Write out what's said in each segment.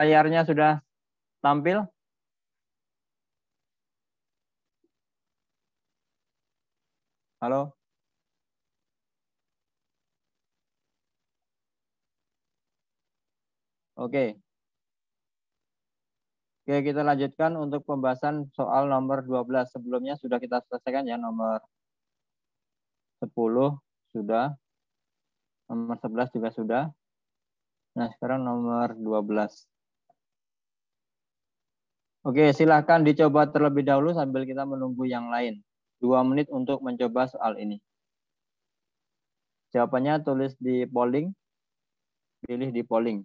layarnya sudah tampil? Halo? Oke. Oke, kita lanjutkan untuk pembahasan soal nomor 12. Sebelumnya sudah kita selesaikan ya, nomor 10 sudah, nomor 11 juga sudah. Nah, sekarang nomor 12. Oke, silahkan dicoba terlebih dahulu sambil kita menunggu yang lain. 2 menit untuk mencoba soal ini. Jawabannya tulis di polling, pilih di polling.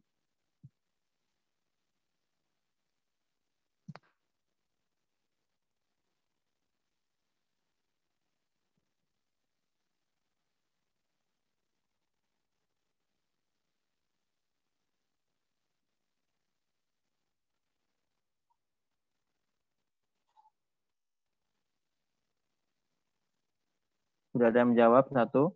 Sudah ada yang menjawab satu?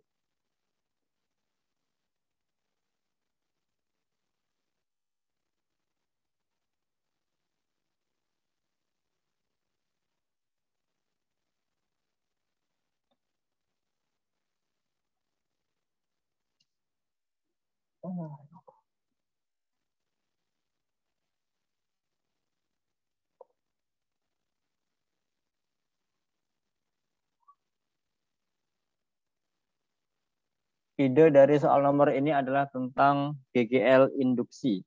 Ide dari soal nomor ini adalah tentang GGL induksi.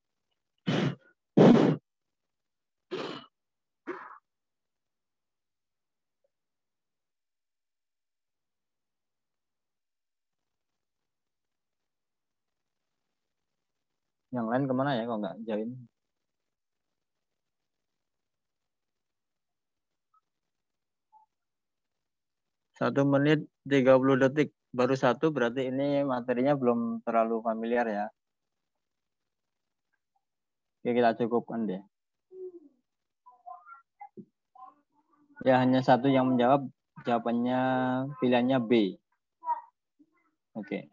Yang lain kemana ya kok nggak join? Satu menit 30 detik. Baru satu berarti ini materinya belum terlalu familiar ya. Oke, kita cukupkan deh. Ya, hanya satu yang menjawab. Jawabannya, pilihannya B. Oke.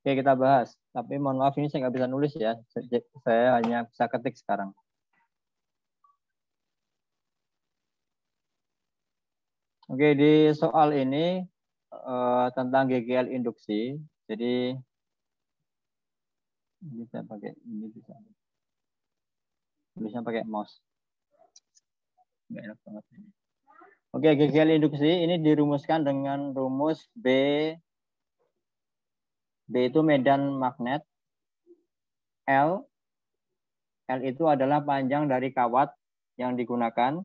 Oke, kita bahas. Tapi mohon maaf ini saya nggak bisa nulis ya. Saya hanya bisa ketik sekarang. Oke, di soal ini tentang GGL induksi. Jadi ini saya pakai ini bisa. Tulisnya pakai mouse. Nggak enak banget ini. Oke, GGL induksi ini dirumuskan dengan rumus B. B itu medan magnet. L itu adalah panjang dari kawat yang digunakan.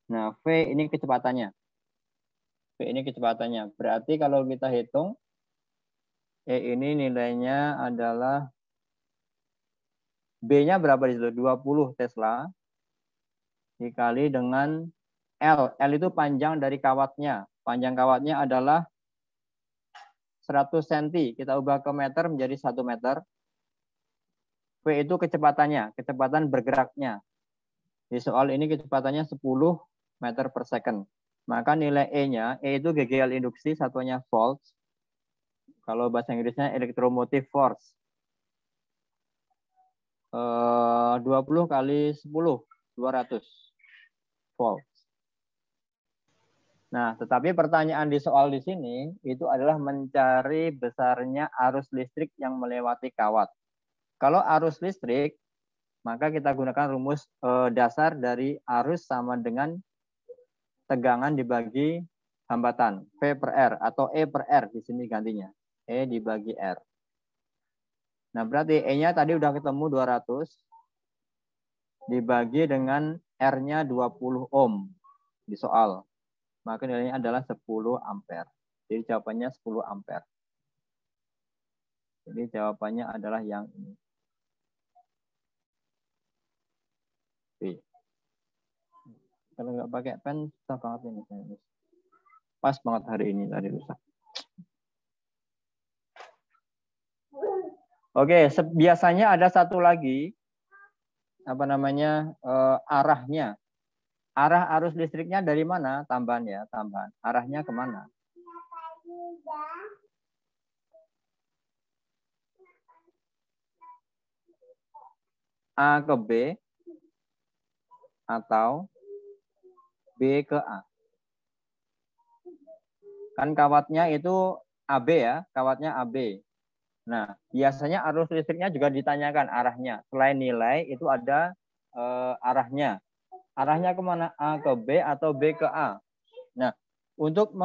Nah, V ini kecepatannya. V ini kecepatannya. Berarti kalau kita hitung, E ini nilainya adalah B-nya berapa di situ? 20 Tesla dikali dengan L. L itu panjang dari kawatnya. Panjang kawatnya adalah 100 cm. Kita ubah ke meter menjadi 1 meter. V itu kecepatannya, kecepatan bergeraknya. Di soal ini kecepatannya 10 meter per second. Maka nilai E-nya, E itu GGL induksi, satuannya volts. Kalau bahasa Inggrisnya electromotive force. 20 kali 10, 200 volt. Nah, tetapi pertanyaan di soal di sini itu adalah mencari besarnya arus listrik yang melewati kawat. Kalau arus listrik, maka kita gunakan rumus dasar dari arus sama dengan tegangan dibagi hambatan, V per R atau E per R di sini gantinya. E dibagi R. Nah, berarti E-nya tadi udah ketemu 200 dibagi dengan R-nya 20 ohm di soal. Maka nilainya adalah 10 ampere. Jadi jawabannya 10 ampere. Jadi jawabannya adalah yang ini. B. Kalau nggak pakai pen, susah banget ini. Pas banget hari ini tadi rusak. Oke, biasanya ada satu lagi, apa namanya, arahnya. Arah arus listriknya dari mana? Tambahan ya, tambahan. Arahnya kemana? A ke B atau B ke A. Kan kawatnya itu AB ya, kawatnya AB. Nah, biasanya arus listriknya juga ditanyakan arahnya. Selain nilai, itu ada arahnya. Arahnya kemana? A ke B atau B ke A. Nah, untuk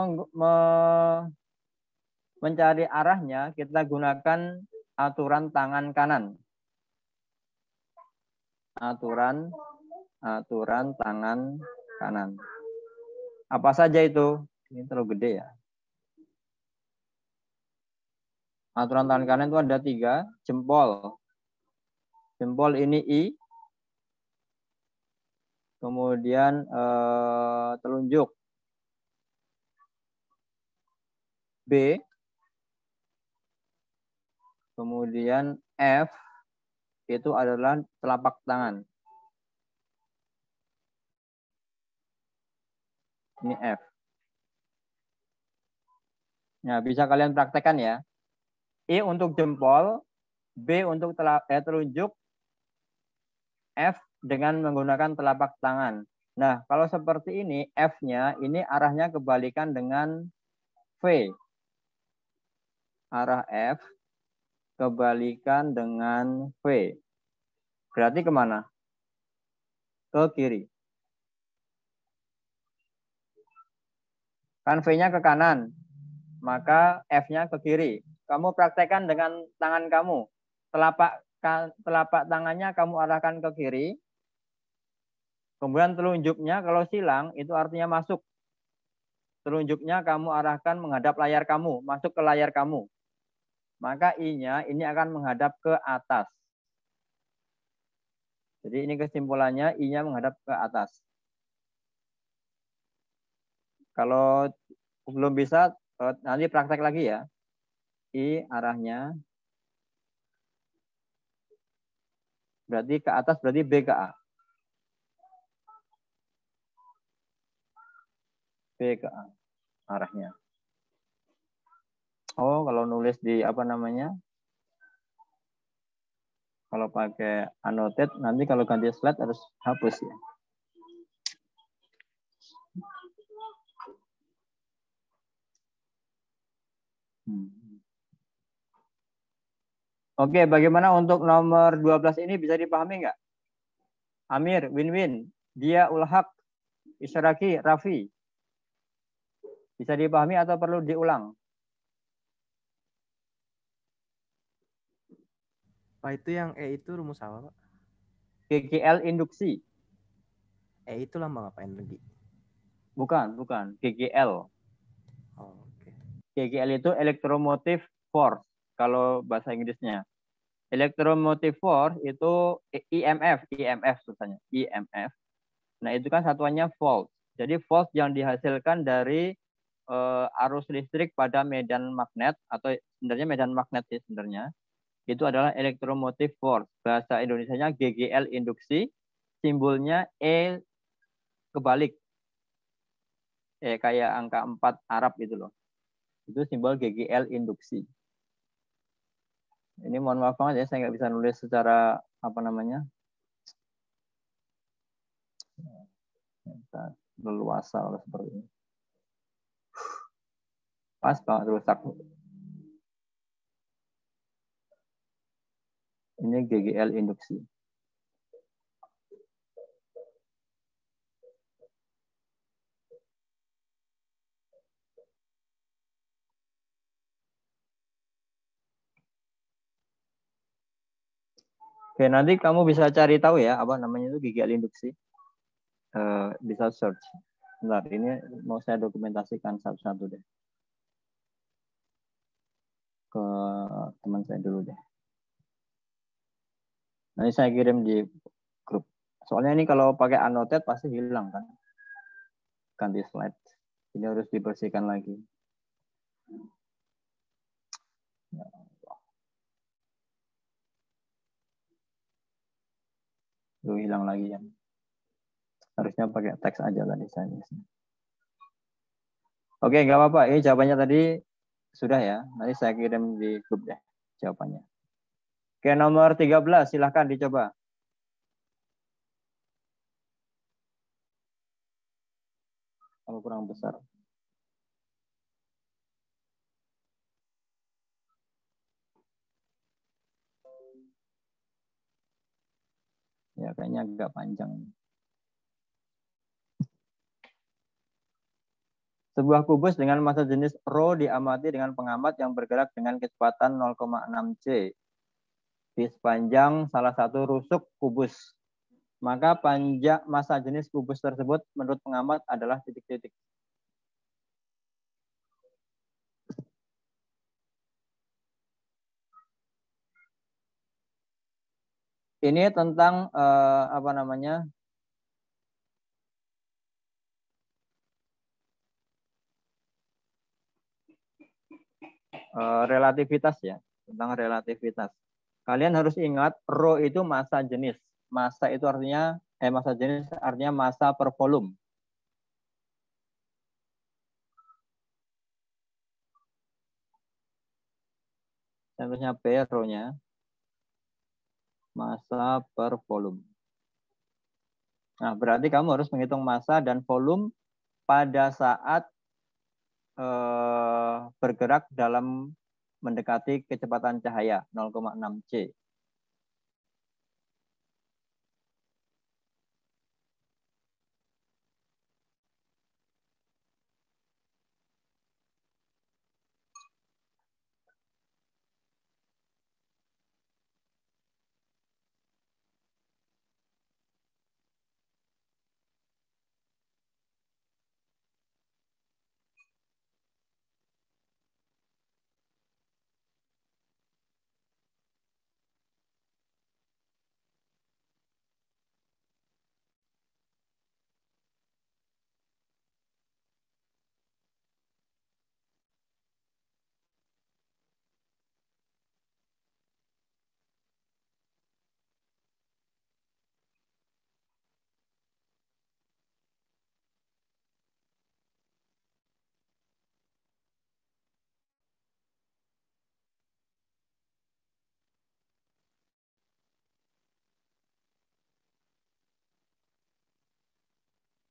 mencari arahnya, kita gunakan aturan tangan kanan. Aturan tangan kanan. Apa saja itu? Ini terlalu gede ya. Aturan tangan kanan itu ada 3. Jempol. Jempol ini I. Kemudian telunjuk B. Kemudian F itu adalah telapak tangan. Ini F. Nah, bisa kalian praktekkan ya. I untuk jempol, B untuk telunjuk, F dengan menggunakan telapak tangan. Nah, kalau seperti ini, F-nya ini arahnya kebalikan dengan V. Arah F kebalikan dengan V. Berarti kemana? Ke kiri. Kan V-nya ke kanan, maka F-nya ke kiri. Kamu praktekkan dengan tangan kamu. Telapak tangannya kamu arahkan ke kiri. Kemudian telunjuknya kalau silang itu artinya masuk. Telunjuknya kamu arahkan menghadap layar kamu, masuk ke layar kamu. Maka I-nya ini akan menghadap ke atas. Jadi ini kesimpulannya I-nya menghadap ke atas. Kalau belum bisa, nanti praktek lagi ya. I arahnya berarti ke atas, berarti B ke A. B ke A arahnya. Oh, kalau nulis di apa namanya? Kalau pakai annotate, nanti kalau ganti slide harus hapus ya. Oke, bagaimana untuk nomor 12 ini bisa dipahami nggak? Amir, Win-Win, Dia, Ulhaq, Isyraki, Raffi. Bisa dipahami atau perlu diulang? Pak, itu yang E itu rumus apa, Pak? GGL induksi. E itu lambang apa, energi? Bukan. GGL. Oh, oke. GGL itu electromotive force kalau bahasa Inggrisnya. Electromotive force itu IMF susahnya. IMF. Nah, itu kan satuannya volt. Jadi volt yang dihasilkan dari arus listrik pada medan magnet, atau sebenarnya medan magnet sih sebenarnya, itu adalah electromotive force. Bahasa Indonesianya GGL induksi, simbolnya E kebalik. Kayak angka 4 Arab gitu loh. Itu simbol GGL induksi. Ini mohon maaf banget ya, saya nggak bisa nulis secara apa namanya, leluasa kalau seperti ini. Pas banget rusak. Ini GGL induksi. Oke, nanti kamu bisa cari tahu ya apa namanya itu GGL induksi. Bisa search. Bentar, ini mau saya dokumentasikan satu-satu deh. Ke teman saya dulu deh. Nanti saya kirim di grup. Soalnya ini kalau pakai annotate pasti hilang kan. Ganti slide. Ini harus dibersihkan lagi. Ya Allah. Itu hilang lagi ya. Harusnya pakai teks aja tadi saya. Oke, nggak apa-apa. Ini jawabannya tadi sudah ya. Nanti saya kirim di grup deh jawabannya. Oke, nomor 13 silahkan dicoba. kurang besar. Ya, kayaknya agak panjang. Sebuah kubus dengan massa jenis Rho diamati dengan pengamat yang bergerak dengan kecepatan 0,6 c di sepanjang salah satu rusuk kubus. Maka panjang massa jenis kubus tersebut menurut pengamat adalah titik-titik. Ini tentang apa namanya? Relativitas ya, tentang relativitas. Kalian harus ingat Rho itu massa jenis. Massa itu artinya massa jenis artinya massa per volume. Contohnya P, Rho-nya massa per volume. Nah, berarti kamu harus menghitung massa dan volume pada saat bergerak dalam mendekati kecepatan cahaya 0,6 c.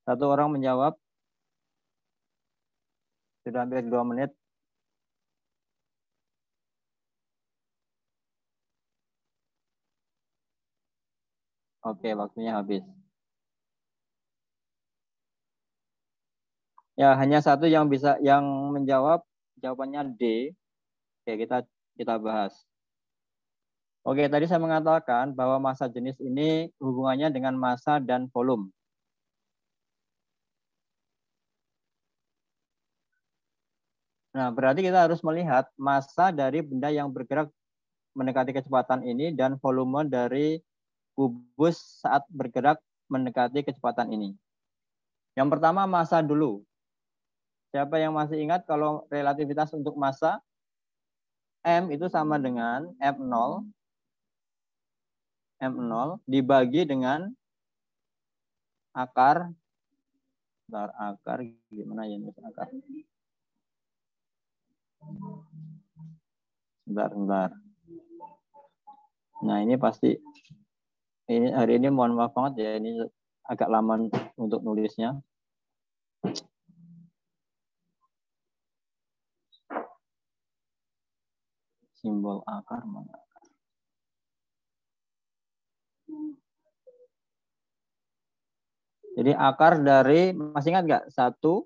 Satu orang menjawab. Sudah hampir 2 menit. Oke, waktunya habis. Ya, hanya satu yang bisa yang menjawab, jawabannya D. Oke, kita bahas. Oke, tadi saya mengatakan bahwa massa jenis ini hubungannya dengan massa dan volume. Nah, berarti kita harus melihat massa dari benda yang bergerak mendekati kecepatan ini dan volume dari kubus saat bergerak mendekati kecepatan ini. Yang pertama massa dulu. Siapa yang masih ingat kalau relativitas untuk massa? M itu sama dengan M0 dibagi dengan akar. Akar gimana ya akar? Bentar. Nah, ini pasti ini hari ini mohon maaf banget ya, ini agak lama untuk nulisnya. Simbol akar mana? Jadi akar dari, masih ingat nggak? 1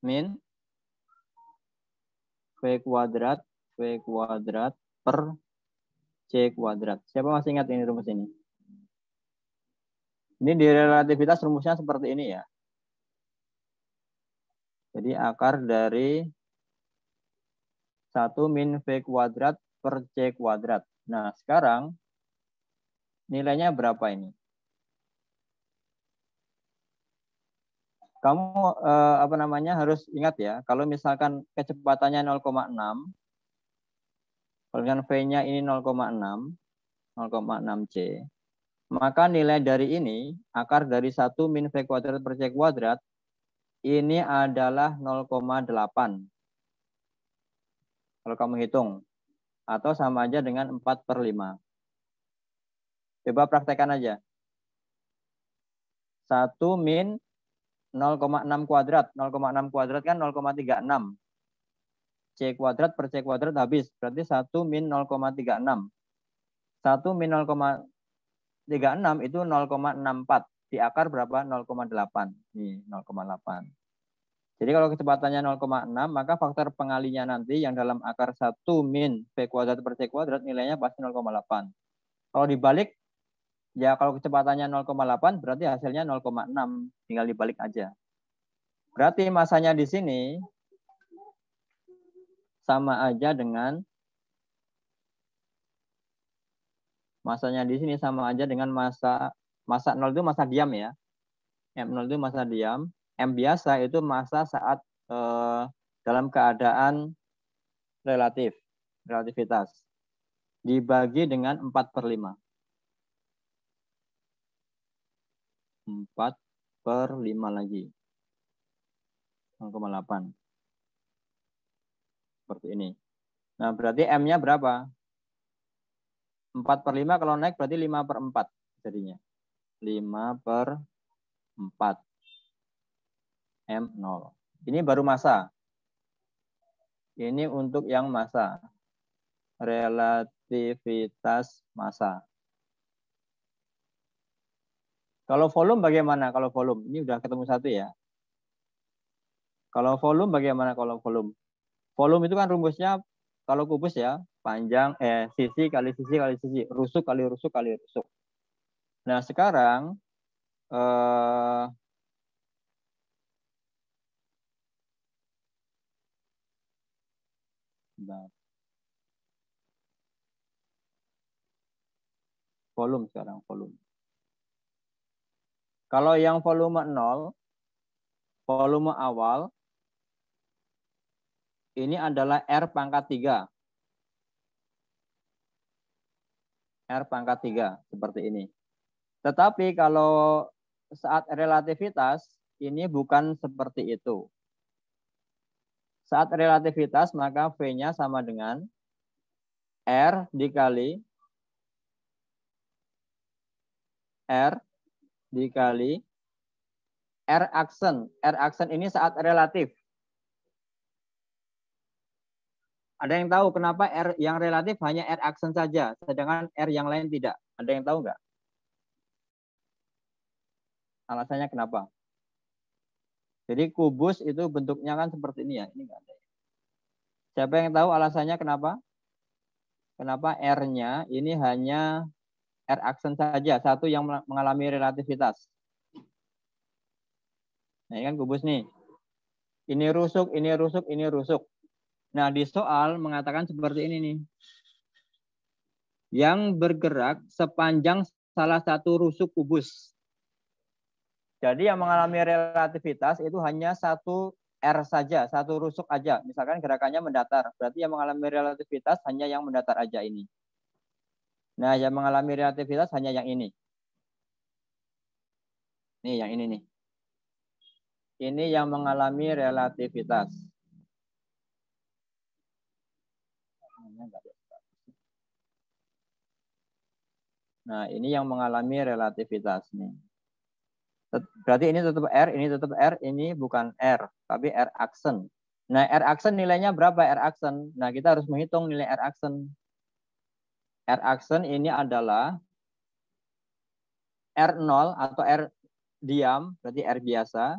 min V kuadrat per C kuadrat. Siapa masih ingat ini rumus ini? Ini di relativitas rumusnya seperti ini ya. Jadi akar dari 1 min V kuadrat per C kuadrat. Nah, sekarang nilainya berapa ini? Kamu apa namanya harus ingat ya, kalau misalkan kecepatannya 0,6, kalau dengan V-nya ini 0,6 C, maka nilai dari ini, akar dari 1 min V kuadrat per C kuadrat, ini adalah 0,8. Kalau kamu hitung. Atau sama aja dengan 4/5. Coba praktekkan aja. 1 min 0,6 kuadrat. 0,6 kuadrat kan 0,36. C kuadrat per C kuadrat habis. Berarti 1 min 0,36. 1 min 0,36 itu 0,64. Di akar berapa? 0,8. Nih, 0,8. Jadi kalau kecepatannya 0,6, maka faktor pengalinya nanti yang dalam akar 1 min V kuadrat per C kuadrat nilainya pasti 0,8. Kalau dibalik, ya kalau kecepatannya 0,8 berarti hasilnya 0,6. Tinggal dibalik aja. Berarti masanya di sini sama aja dengan masanya di sini sama aja dengan masa 0 itu masa diam ya. M0 itu masa diam. M biasa itu masa saat dalam keadaan relativitas. Dibagi dengan 4/5. 4/5 lagi. 0,8. Seperti ini. Nah, berarti M-nya berapa? 4/5 kalau naik berarti 5/4 jadinya. 5/4. M0. Ini baru massa. Ini untuk yang massa. Relativitas massa. Kalau volume bagaimana? Kalau volume, ini udah ketemu satu ya. Kalau volume bagaimana kalau volume? Volume itu kan rumusnya kalau kubus ya, panjang sisi kali sisi kali sisi, rusuk kali rusuk kali rusuk. Nah, sekarang volume sekarang volume. Kalau yang volume 0, volume awal ini adalah R pangkat 3. R pangkat 3 seperti ini. Tetapi kalau saat relativitas ini bukan seperti itu. Saat relativitas maka V-nya sama dengan R dikali R dikali R aksen. R aksen ini saat relatif. Ada yang tahu kenapa R yang relatif hanya R aksen saja, sedangkan R yang lain tidak? Ada yang tahu nggak? Alasannya kenapa? Jadi kubus itu bentuknya kan seperti ini ya. Ini nggak ada. Siapa yang tahu alasannya kenapa? Kenapa R-nya ini hanya R aksen saja, satu yang mengalami relativitas. Nah, ini kan kubus nih. Ini rusuk, ini rusuk, ini rusuk. Nah, di soal mengatakan seperti ini nih. Yang bergerak sepanjang salah satu rusuk kubus. Jadi yang mengalami relativitas itu hanya satu R saja, satu rusuk aja. Misalkan gerakannya mendatar, berarti yang mengalami relativitas hanya yang mendatar aja ini. Nah, yang mengalami relativitas hanya yang ini. Nih, yang ini nih. Ini yang mengalami relativitas. Nah, ini yang mengalami relativitas nih. Berarti ini tetap R, ini tetap R, ini bukan R, tapi R aksen. Nah, R aksen nilainya berapa R aksen? Nah, kita harus menghitung nilai R aksen. R aksen ini adalah R0 atau R diam, berarti R biasa.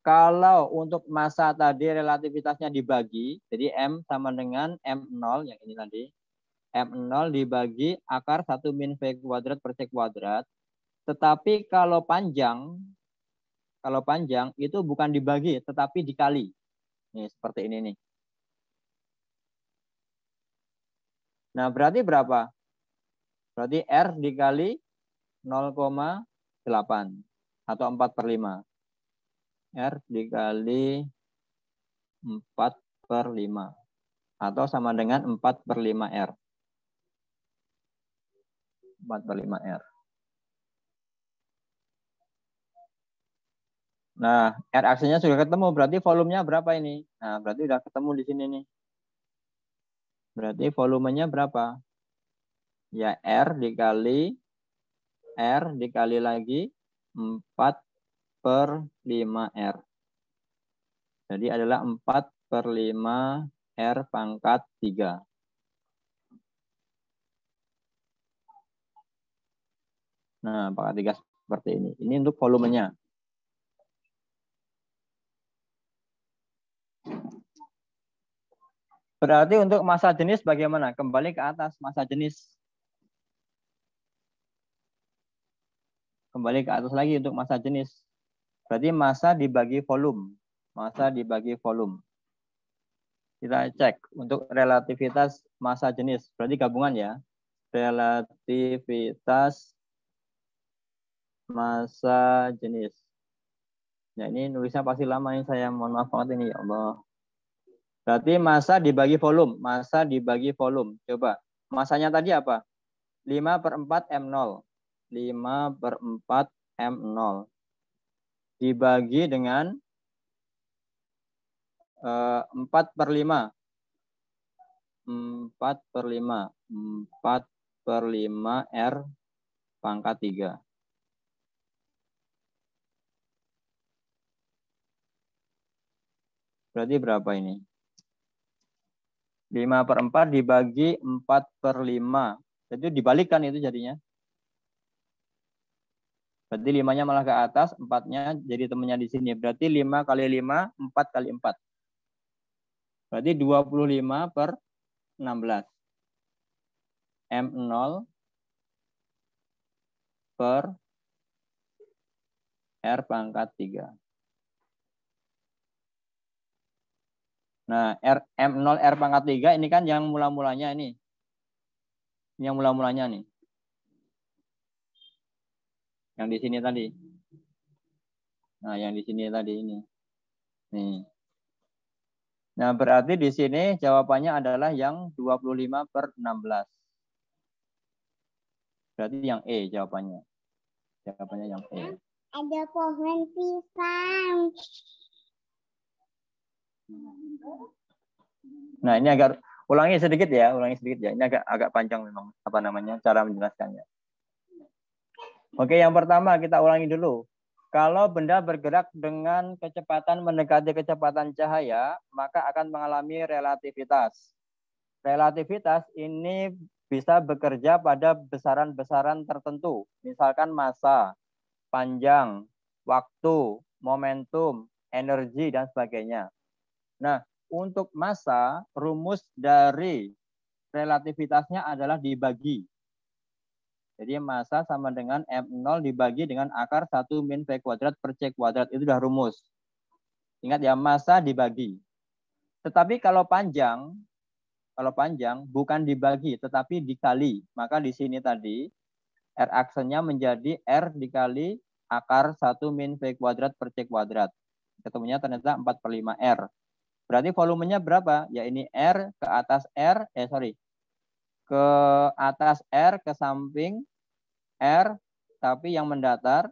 Kalau untuk massa tadi relativitasnya dibagi, jadi M sama dengan M0, yang ini tadi. M0 dibagi akar 1 min V kuadrat per C kuadrat. Tetapi kalau panjang itu bukan dibagi, tetapi dikali. Nih, seperti ini nih. Nah, berarti berapa? Berarti R dikali 0,8 atau 4/5. R dikali 4/5 atau sama dengan 4/5 R. 4/5 R. Nah, R aksennya sudah ketemu, berarti volumenya berapa ini? Nah, berarti udah ketemu di sini nih. Berarti volumenya berapa? Ya, R dikali lagi 4/5 per 5R. Jadi adalah 4 per 5 R pangkat 3. Nah, pangkat 3 seperti ini. Ini untuk volumenya. Berarti untuk massa jenis bagaimana? Kembali ke atas massa jenis. Kembali ke atas lagi untuk massa jenis. Berarti massa dibagi volume. Massa dibagi volume. Kita cek untuk relativitas massa jenis. Berarti gabungan ya. Relativitas massa jenis. Ya ini nulisnya pasti lama ini saya. Mohon maaf banget ini ya Allah. Berarti massa dibagi volume. Massa dibagi volume. Coba. Massanya tadi apa? 5/4 M0. 5/4 M0. Dibagi dengan 4/5. 4/5. 4/5 R pangkat 3. Berarti berapa ini? 5/4 dibagi 4/5. Jadi dibalikan itu jadinya. Berarti 5-nya malah ke atas, 4-nya jadi temennya di sini. Berarti 5 kali 5, 4 kali 4. Berarti 25/16. M0 per R pangkat 3. Nah, M0 R pangkat 3 ini kan yang mula-mulanya ini. Yang mula-mulanya nih. Yang di sini tadi. Nah, yang di sini tadi ini. Nih. Nah, berarti di sini jawabannya adalah yang 25/16. Berarti yang E jawabannya. Jawabannya yang E. Ada pohon pisang. Nah, ini agak ulangi sedikit ya. Ini agak panjang memang apa namanya cara menjelaskannya. Oke, yang pertama kita ulangi dulu. Kalau benda bergerak dengan kecepatan mendekati kecepatan cahaya, maka akan mengalami relativitas. Relativitas ini bisa bekerja pada besaran-besaran tertentu. Misalkan massa, panjang, waktu, momentum, energi, dan sebagainya. Nah, untuk massa, rumus dari relativitasnya adalah dibagi. Jadi massa sama dengan M0 dibagi dengan akar 1 min V kuadrat per C kuadrat. Itu sudah rumus. Ingat ya, massa dibagi. Tetapi kalau panjang bukan dibagi, tetapi dikali. Maka di sini tadi, R aksennya menjadi R dikali akar 1 min V kuadrat per C kuadrat. Ketemunya ternyata 4/5 R. Berarti volumenya berapa? Ya ini R ke atas R, ke atas R, ke samping R, tapi yang mendatar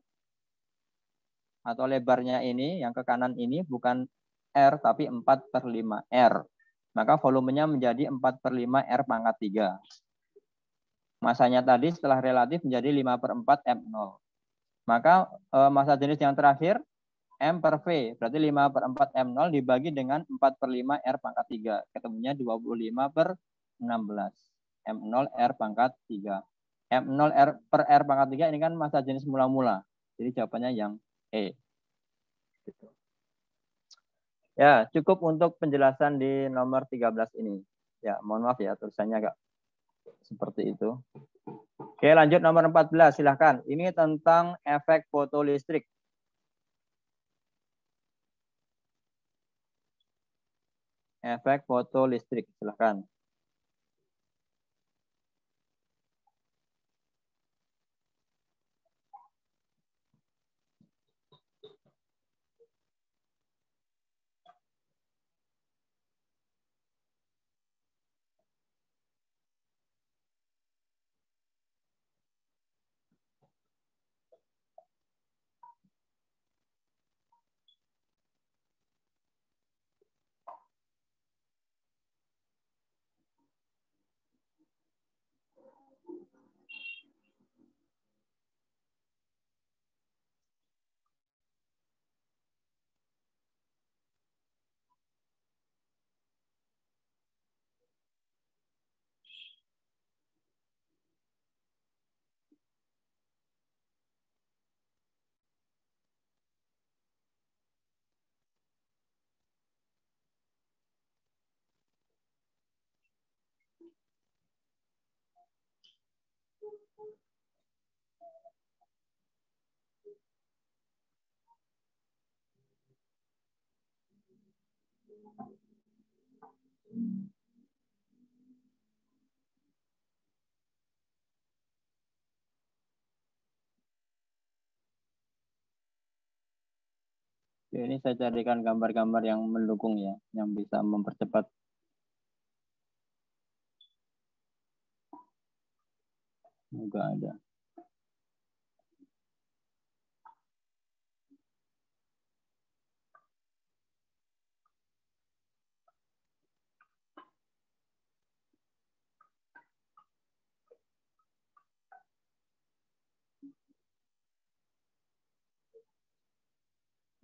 atau lebarnya ini, yang ke kanan ini bukan R, tapi 4/5 R. Maka volumenya menjadi 4/5 R pangkat 3. Masanya tadi setelah relatif menjadi 5/4 M0. Maka massa jenis yang terakhir, M per V. Berarti 5/4 M0 dibagi dengan 4/5 R pangkat 3. Ketemunya 25/16. M0 R pangkat 3. M0 R per R pangkat 3 ini kan massa jenis mula-mula. Jadi jawabannya yang E. Ya, cukup untuk penjelasan di nomor 13 ini. Ya, mohon maaf ya, tulisannya agak seperti itu. Oke, lanjut nomor 14, silahkan. Ini tentang efek fotolistrik. Efek fotolistrik, silahkan. Oke, ini saya carikan gambar-gambar yang mendukung ya, yang bisa mempercepat. Enggak ada.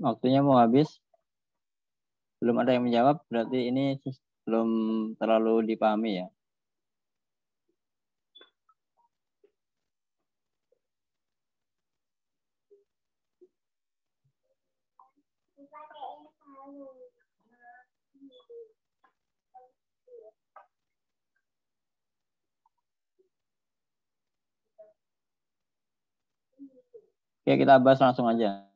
Waktunya mau habis. Belum ada yang menjawab, berarti ini belum terlalu dipahami ya. Oke, kita bahas langsung aja.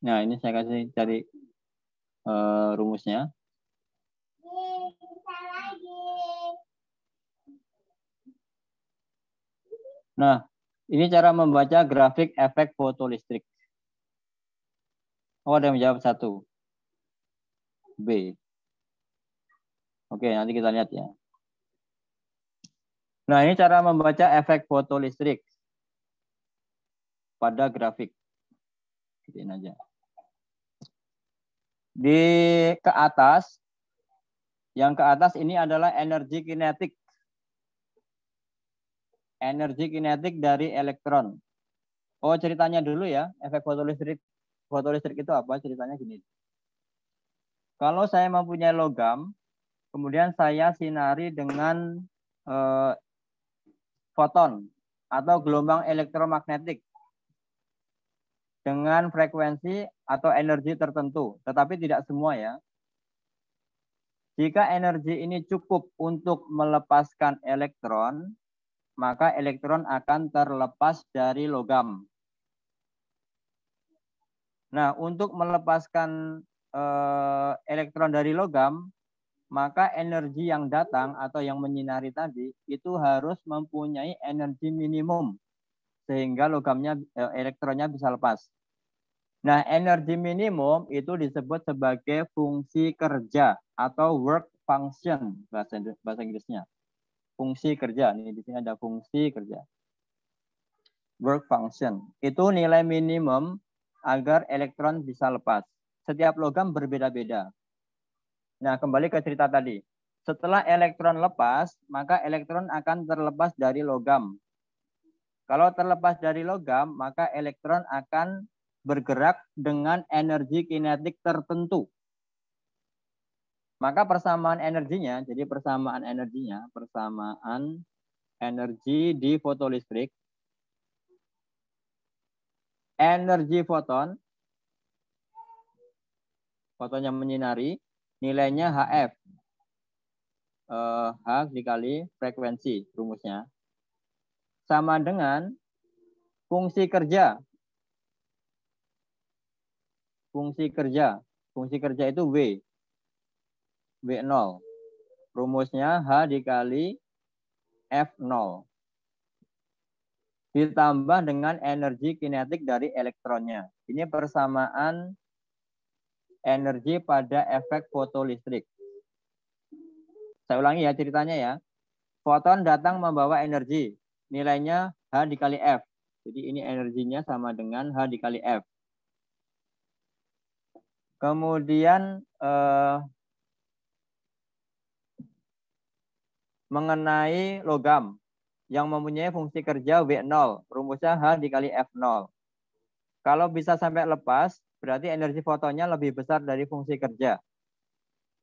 Nah, ini saya kasih cari rumusnya. Nah, ini cara membaca grafik efek fotolistrik. Oh, ada yang menjawab 1. B. Oke, nanti kita lihat ya. Nah, ini cara membaca efek fotolistrik pada grafik. Gituin aja. Di ke atas, yang ke atas ini adalah energi kinetik. Energi kinetik dari elektron. Oh, ceritanya dulu ya, efek fotolistrik. Fotolistrik itu apa? Ceritanya gini. Kalau saya mempunyai logam, kemudian saya sinari dengan foton atau gelombang elektromagnetik dengan frekuensi atau energi tertentu, tetapi tidak semua ya. Jika energi ini cukup untuk melepaskan elektron, maka elektron akan terlepas dari logam. Nah, untuk melepaskan elektron dari logam, maka energi yang datang atau yang menyinari tadi itu harus mempunyai energi minimum sehingga logamnya elektronnya bisa lepas. Nah, energi minimum itu disebut sebagai fungsi kerja atau work function bahasa Inggrisnya. Fungsi kerja. Nih di sini ada fungsi kerja. Work function. Itu nilai minimum agar elektron bisa lepas. Setiap logam berbeda-beda. Nah, kembali ke cerita tadi. Setelah elektron lepas, maka elektron akan terlepas dari logam. Kalau terlepas dari logam, maka elektron akan bergerak dengan energi kinetik tertentu. Maka persamaan energinya, jadi persamaan energi di fotolistrik, energi foton, foton yang menyinari, nilainya HF. H dikali frekuensi, rumusnya. Sama dengan fungsi kerja. Fungsi kerja itu W. W0. Rumusnya H dikali F0. Ditambah dengan energi kinetik dari elektronnya. Ini persamaan energi pada efek fotolistrik. Saya ulangi ya ceritanya ya. Foton datang membawa energi. Nilainya H dikali F. Jadi ini energinya sama dengan H dikali F. Kemudian mengenai logam yang mempunyai fungsi kerja W0. Rumusnya H dikali F0. Kalau bisa sampai lepas, berarti energi fotonnya lebih besar dari fungsi kerja.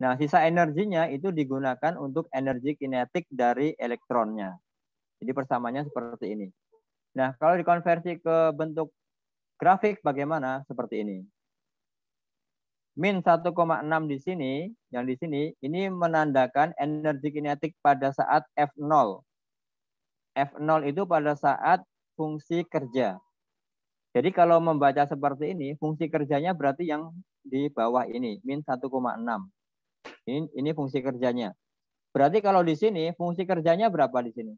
Nah, sisa energinya itu digunakan untuk energi kinetik dari elektronnya. Jadi persamaannya seperti ini. Nah, kalau dikonversi ke bentuk grafik bagaimana? Seperti ini. min 1,6 di sini, yang di sini, ini menandakan energi kinetik pada saat F0. F0 itu pada saat fungsi kerja. Jadi kalau membaca seperti ini, fungsi kerjanya berarti yang di bawah ini, min 1,6. Ini fungsi kerjanya. Berarti kalau di sini, fungsi kerjanya berapa di sini?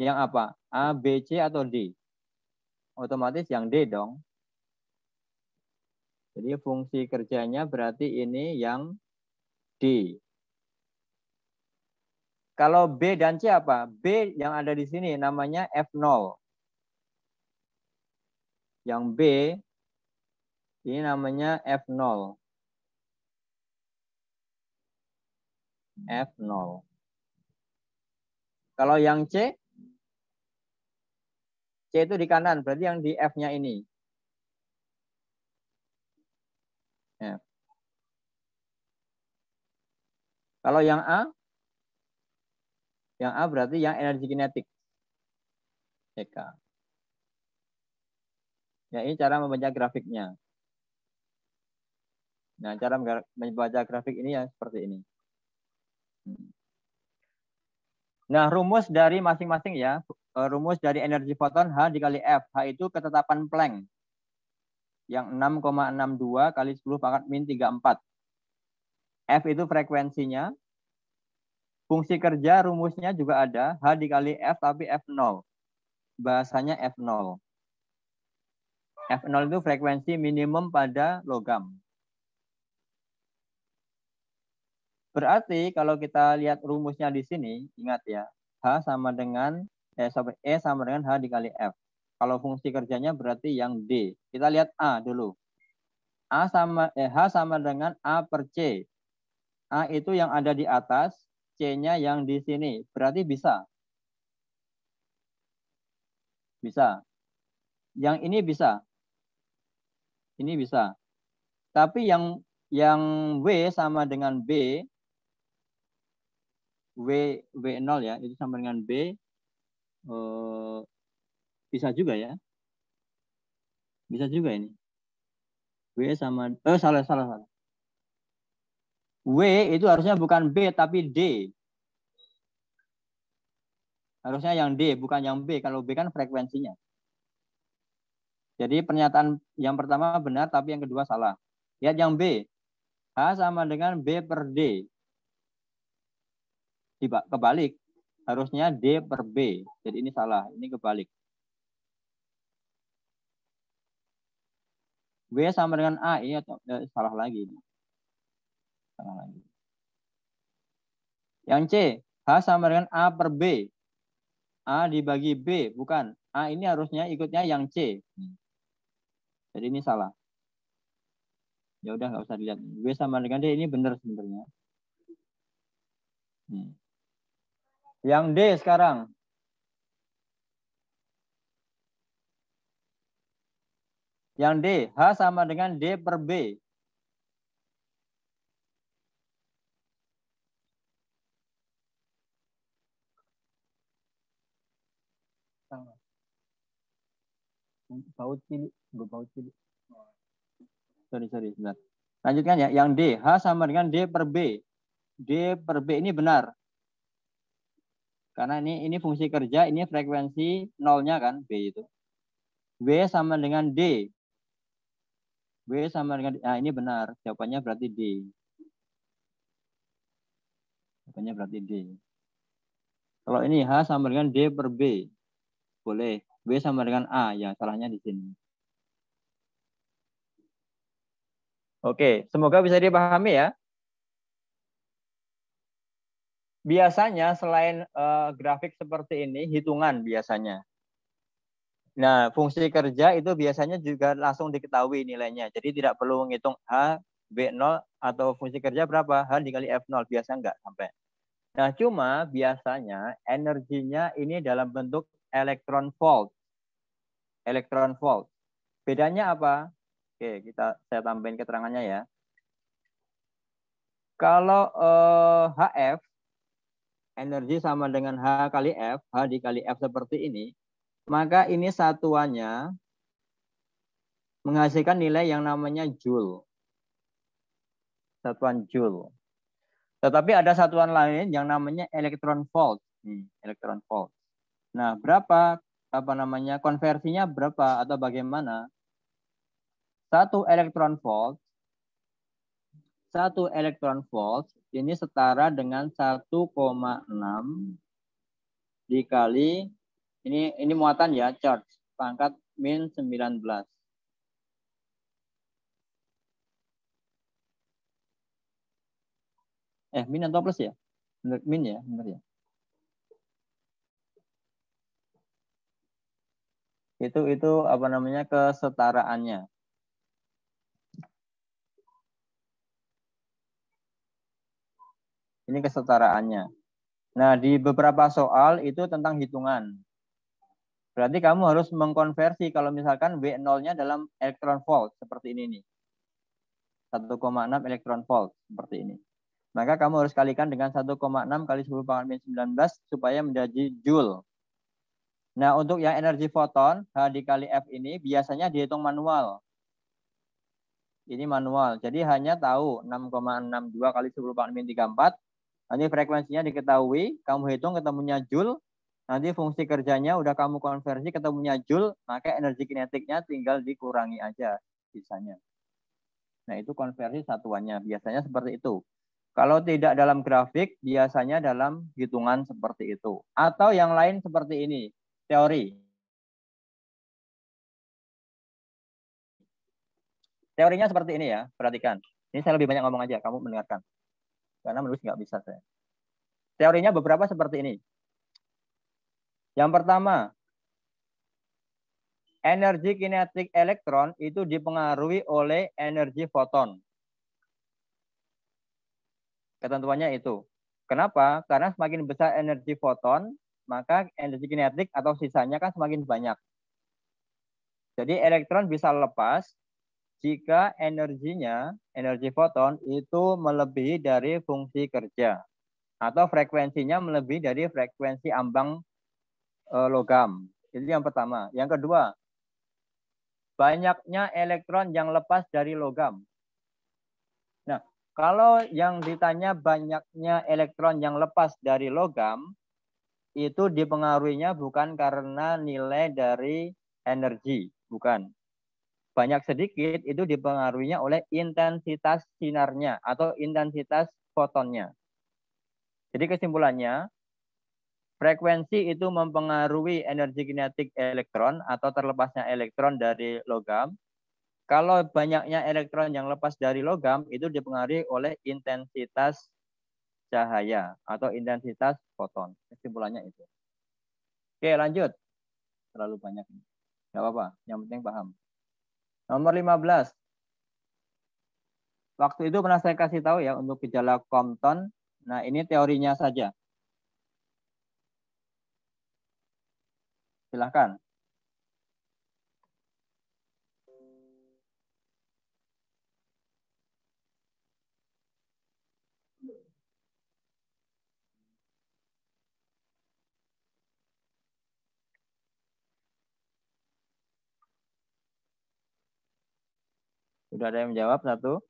Yang apa? A, B, C, atau D? Otomatis yang D dong. Jadi fungsi kerjanya berarti ini yang D. Kalau B dan C apa? B yang ada di sini namanya F0. Yang B ini namanya F0. F0. Kalau yang C itu di kanan, berarti yang di F-nya ini. F. Kalau yang A berarti yang energi kinetik. EK. Ya, ini cara membaca grafiknya. Nah, cara membaca grafik ini ya seperti ini. Nah, rumus dari masing-masing ya. Rumus dari energi foton H dikali F. H itu ketetapan Planck. Yang 6,62 kali 10 pangkat min 34. F itu frekuensinya. Fungsi kerja rumusnya juga ada. H dikali F tapi F0. Bahasanya F0. F0 itu frekuensi minimum pada logam. Berarti kalau kita lihat rumusnya di sini, ingat ya, H sama dengan E sama dengan H dikali F. Kalau fungsi kerjanya berarti yang D. Kita lihat A dulu. H sama dengan A per C. A itu yang ada di atas, C-nya yang di sini. Berarti bisa. Bisa. Yang ini bisa. Ini bisa. Tapi yang W sama dengan B, W0 ya, itu sama dengan B, bisa juga ya. Bisa juga ini. W sama, salah. W itu harusnya bukan B, tapi D. Harusnya yang D, bukan yang B. Kalau B kan frekuensinya. Jadi pernyataan yang pertama benar, tapi yang kedua salah. Lihat yang B. H sama dengan B per D. Kebalik. Harusnya D per B. Jadi ini salah. Ini kebalik. W sama dengan A. Ini salah lagi. Salah lagi. Yang C. H sama dengan A per B. A dibagi B. Bukan. A ini harusnya ikutnya yang C. Jadi ini salah. Ya udah nggak usah dilihat. W sama dengan D ini benar sebenarnya. Yang D sekarang. Yang D, H sama dengan D per B. Baut cilik. Sorry, sebentar. Lanjutkan ya. Yang D, H sama dengan D per B. D per B ini benar. Karena ini fungsi kerja, ini frekuensi nolnya kan, B itu. W sama dengan D. W sama dengan, nah ini benar. Jawabannya berarti D. Jawabannya berarti D. Kalau ini H sama dengan D per B. Boleh. W sama dengan A. Ya, salahnya di sini. Oke, semoga bisa dipahami ya. Biasanya selain grafik seperti ini, hitungan biasanya. Nah, fungsi kerja itu biasanya juga langsung diketahui nilainya. Jadi tidak perlu menghitung H, B0, atau fungsi kerja berapa, H dikali F0. Biasa enggak sampai. Nah, cuma biasanya energinya ini dalam bentuk elektron volt. Elektron volt. Bedanya apa? Oke, saya tambahin keterangannya ya. Kalau HF, energi sama dengan H kali F, H dikali F seperti ini, maka ini satuannya menghasilkan nilai yang namanya joule. satuan joule. Tetapi ada satuan lain yang namanya elektron volt. Nih, elektron volt. Nah, berapa konversinya berapa atau bagaimana? Satu elektron volt ini setara dengan 1,6 dikali ini muatan ya, charge pangkat min 19. Min atau plus ya? Min ya, benar ya. Itu kesetaraannya. Ini kesetaraannya. Nah, di beberapa soal itu tentang hitungan. Berarti kamu harus mengkonversi kalau misalkan W0-nya dalam elektron volt seperti ini nih. 1,6 elektron volt seperti ini. Maka kamu harus kalikan dengan 1,6 kali 10 pangkat min 19 supaya menjadi joule. Nah, untuk yang energi foton, H dikali F ini biasanya dihitung manual. Ini manual. Jadi hanya tahu 6,62 kali 10 pangkat min 34. Nanti frekuensinya diketahui, kamu hitung ketemunya joule. Nanti fungsi kerjanya udah kamu konversi ketemunya joule, maka energi kinetiknya tinggal dikurangi aja sisanya. Nah, itu konversi satuannya. Biasanya seperti itu. Kalau tidak dalam grafik, biasanya dalam hitungan seperti itu. Atau yang lain seperti ini, teori. Teorinya seperti ini ya, perhatikan. Ini saya lebih banyak ngomong aja, kamu mendengarkan. Karena menulis nggak bisa saya. Teorinya beberapa seperti ini. Yang pertama, energi kinetik elektron itu dipengaruhi oleh energi foton. Ketentuannya itu. Kenapa? Karena semakin besar energi foton, maka energi kinetik atau sisanya kan semakin banyak. Jadi elektron bisa lepas jika energi foton itu melebihi dari fungsi kerja. Atau frekuensinya melebihi dari frekuensi ambang logam. Itu yang pertama. Yang kedua, banyaknya elektron yang lepas dari logam. Nah, kalau yang ditanya banyaknya elektron yang lepas dari logam, itu dipengaruhinya bukan karena nilai dari energi, bukan. Banyak sedikit itu dipengaruhinya oleh intensitas sinarnya atau intensitas fotonnya. Jadi kesimpulannya, frekuensi itu mempengaruhi energi kinetik elektron atau terlepasnya elektron dari logam. Kalau banyaknya elektron yang lepas dari logam itu dipengaruhi oleh intensitas cahaya atau intensitas foton. Kesimpulannya itu. Oke, lanjut. Terlalu banyak. Nggak apa-apa, yang penting paham. Nomor 15. Waktu itu pernah saya kasih tahu ya untuk gejala Compton. Nah, ini teorinya saja. Silahkan. Sudah ada yang menjawab satu?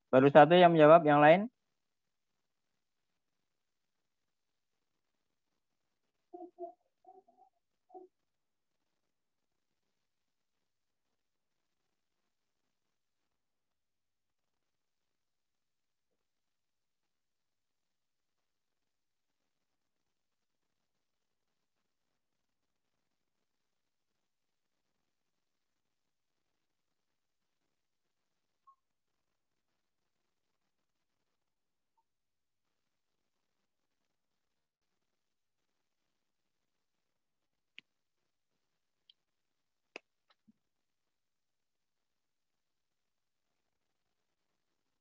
Baru satu yang menjawab, yang lain?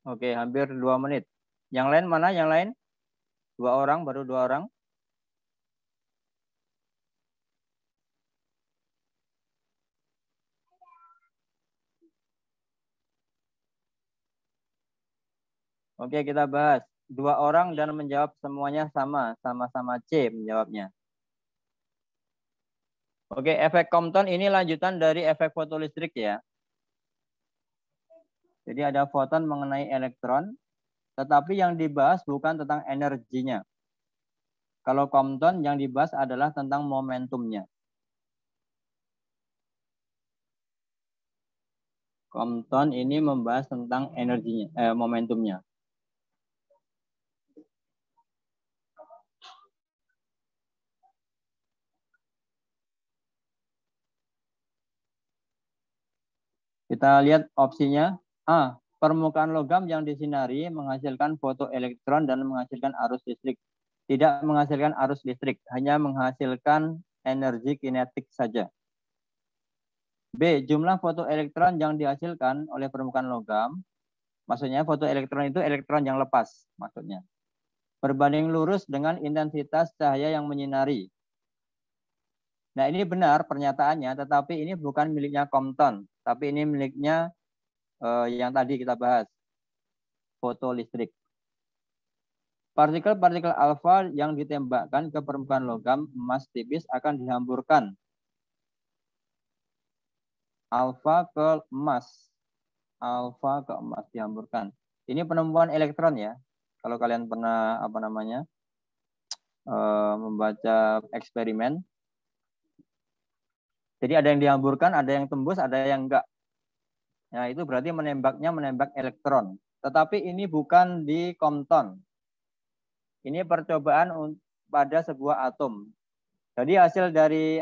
Oke, hampir 2 menit. Yang lain mana? Yang lain? 2 orang, baru 2 orang. Oke, kita bahas. 2 orang dan menjawab semuanya sama. Sama-sama C menjawabnya. Oke, efek Compton ini lanjutan dari efek fotolistrik ya. Jadi ada foton mengenai elektron, tetapi yang dibahas bukan tentang energinya. Kalau Compton yang dibahas adalah tentang momentumnya. Compton ini membahas tentang energinya, momentumnya. Kita lihat opsinya. A. Permukaan logam yang disinari menghasilkan fotoelektron dan menghasilkan arus listrik. Tidak menghasilkan arus listrik, hanya menghasilkan energi kinetik saja. B. Jumlah fotoelektron yang dihasilkan oleh permukaan logam, maksudnya fotoelektron itu elektron yang lepas, maksudnya. Berbanding lurus dengan intensitas cahaya yang menyinari. Nah, ini benar pernyataannya, tetapi ini bukan miliknya Compton, tapi ini miliknya yang tadi kita bahas, fotolistrik. Partikel-partikel alfa yang ditembakkan ke permukaan logam emas tipis akan dihamburkan alfa ke emas. Alfa ke emas dihamburkan. Ini penemuan elektron ya. Kalau kalian pernah membaca eksperimen. Jadi ada yang dihamburkan, ada yang tembus, ada yang enggak. Nah, itu berarti menembak elektron. Tetapi ini bukan di Compton. Ini percobaan pada sebuah atom. Jadi hasil dari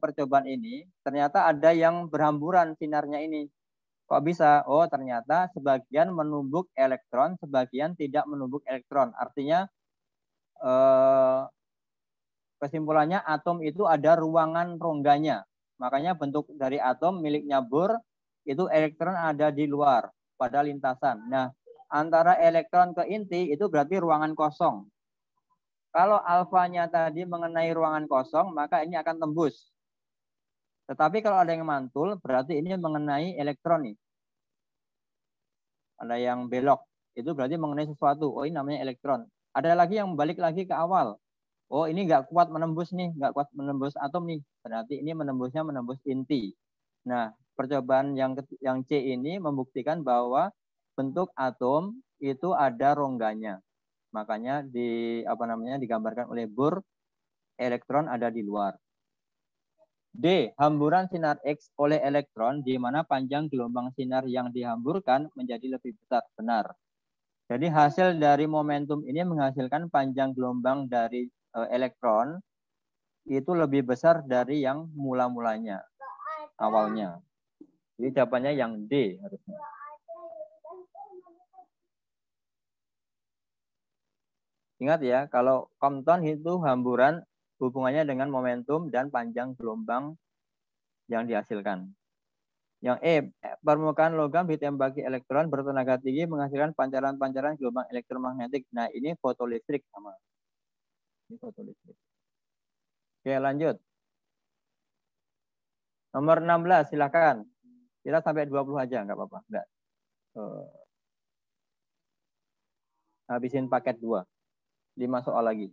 percobaan ini ternyata ada yang berhamburan sinarnya ini. Kok bisa? Oh, ternyata sebagian menumbuk elektron, sebagian tidak menumbuk elektron. Artinya kesimpulannya atom itu ada ruangan rongganya. Makanya bentuk dari atom miliknya Bohr itu elektron ada di luar pada lintasan. Nah, antara elektron ke inti itu berarti ruangan kosong. Kalau alfanya tadi mengenai ruangan kosong, maka ini akan tembus. Tetapi kalau ada yang mantul, berarti ini mengenai elektron nih. Ada yang belok, itu berarti mengenai sesuatu. Oh, ini namanya elektron. Ada lagi yang balik lagi ke awal. Oh, ini nggak kuat menembus nih, nggak kuat menembus atom nih. Berarti ini menembus inti. Nah, percobaan yang C ini membuktikan bahwa bentuk atom itu ada rongganya. Makanya digambarkan oleh Bohr, elektron ada di luar. D. Hamburan sinar X oleh elektron di mana panjang gelombang sinar yang dihamburkan menjadi lebih besar. Benar. Jadi hasil dari momentum ini menghasilkan panjang gelombang dari elektron itu lebih besar dari yang mula-mulanya, awalnya. Jadi jawabannya yang D harusnya. Ingat ya, kalau Compton itu hamburan hubungannya dengan momentum dan panjang gelombang yang dihasilkan. Yang E, permukaan logam ditembaki elektron bertenaga tinggi menghasilkan pancaran-pancaran gelombang elektromagnetik. Nah, ini fotolistrik sama. Ini fotolistrik. Oke, lanjut. Nomor 16, silakan. Kita sampai 20 aja, nggak apa-apa. Nggak. Habisin paket 2. 5 soal lagi.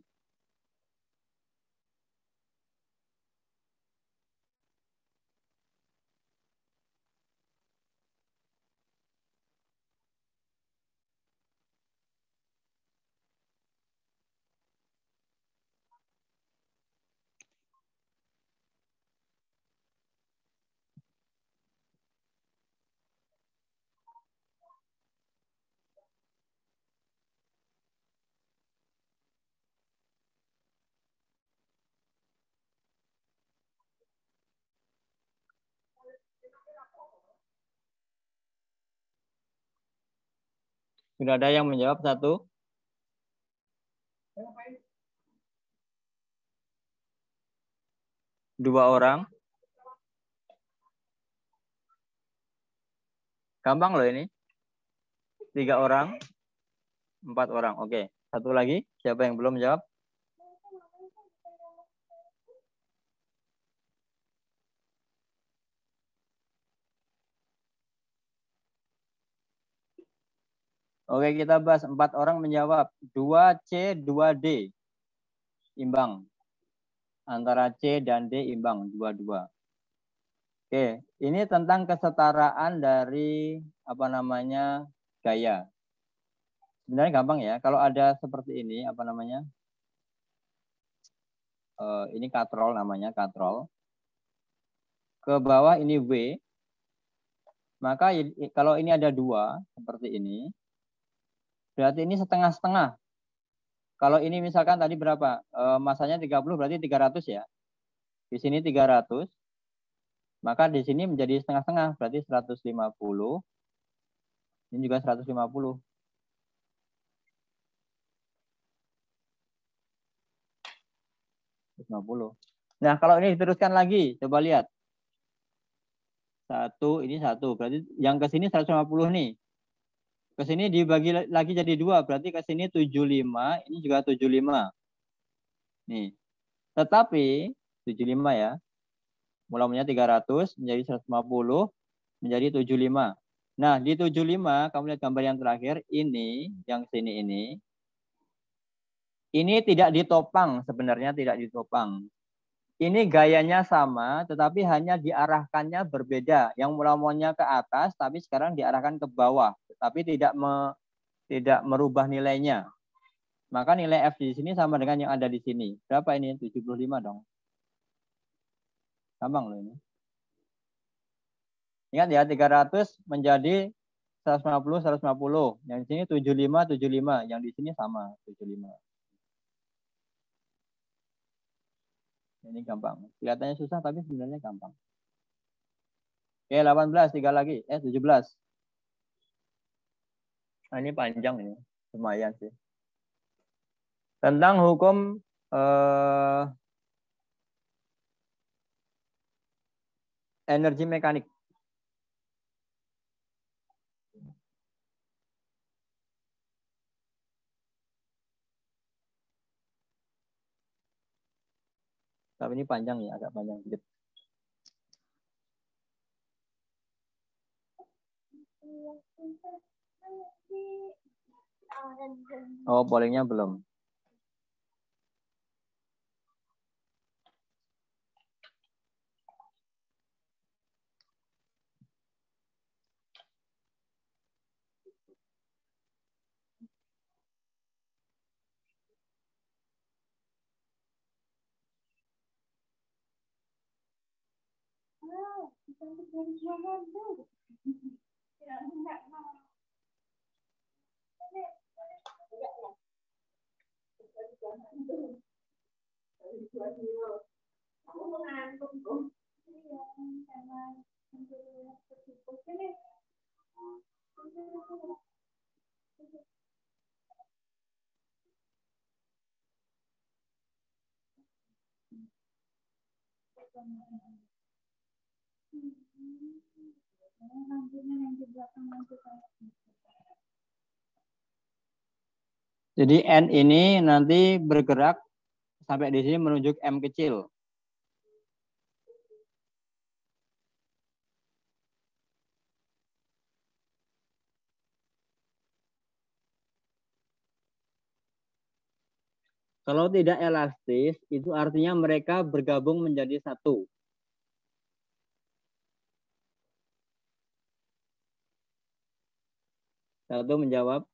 Sudah ada yang menjawab satu? Dua orang. Gampang loh ini. 3 orang? 4 orang. Oke. Satu lagi. Siapa yang belum jawab? Oke, kita bahas 4 orang menjawab. 2C, 2D. Imbang. Antara C dan D imbang. 2-2. Oke. Ini tentang kesetaraan dari apa namanya gaya. Sebenarnya gampang ya. Kalau ada seperti ini, apa namanya? Ini katrol namanya, katrol. Ke bawah ini W. Maka kalau ini ada 2, seperti ini. Berarti ini setengah-setengah. Kalau ini misalkan tadi berapa? Masanya 30 berarti 300 ya. Di sini 300. Maka di sini menjadi setengah-setengah. Berarti 150. Ini juga 150. Nah, kalau ini diteruskan lagi, coba lihat. 1, ini 1. Berarti yang ke sini 150 nih. Ke sini dibagi lagi jadi 2. Berarti ke sini 75. Ini juga 75. Nih. Tetapi 75 ya. Mulanya 300 menjadi 150 menjadi 75. Nah, di 75 kamu lihat gambar yang terakhir ini, yang sini ini. Ini tidak ditopang, sebenarnya tidak ditopang. Ini gayanya sama, tetapi hanya diarahkannya berbeda. Yang mulanya ke atas, tapi sekarang diarahkan ke bawah, tapi tidak merubah nilainya. Maka nilai F di sini sama dengan yang ada di sini. Berapa ini? 75 dong. Gampang loh ini. Ingat ya, 300 menjadi 150, 150. Yang di sini 75, 75. Yang di sini sama, 75. Ini gampang. Kelihatannya susah, tapi sebenarnya gampang. Oke, 18. 3 lagi. 17. Nah, ini panjang ini. Lumayan sih. Tentang hukum energi mekanik. Tapi ini panjang ya, agak panjang sedikit. Oh, pollingnya belum. Jadi N ini nanti bergerak sampai di sini menunjuk M kecil. Kalau tidak elastis, itu artinya mereka bergabung menjadi satu. Satu menjawab.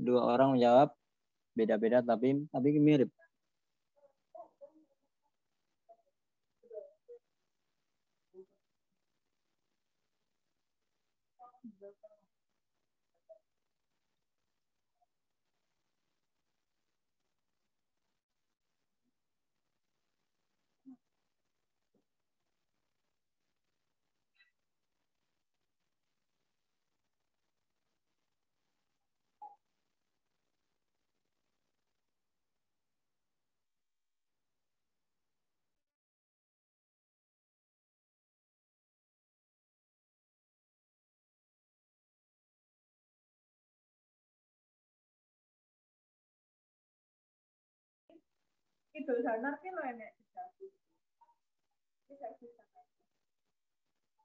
Dua orang menjawab. Beda-beda tapi mirip.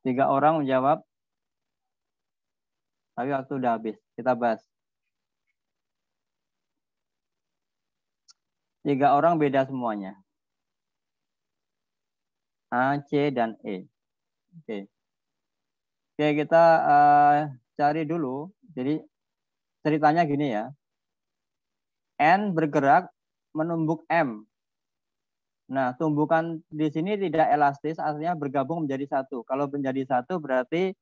Tiga orang menjawab. Tapi waktu udah habis. Kita bahas. 3 orang beda semuanya. A, C, dan E. Oke. Oke, kita cari dulu. Jadi ceritanya gini ya. N bergerak menumbuk M. Nah, tumbukan di sini tidak elastis, artinya bergabung menjadi satu. Kalau menjadi satu berarti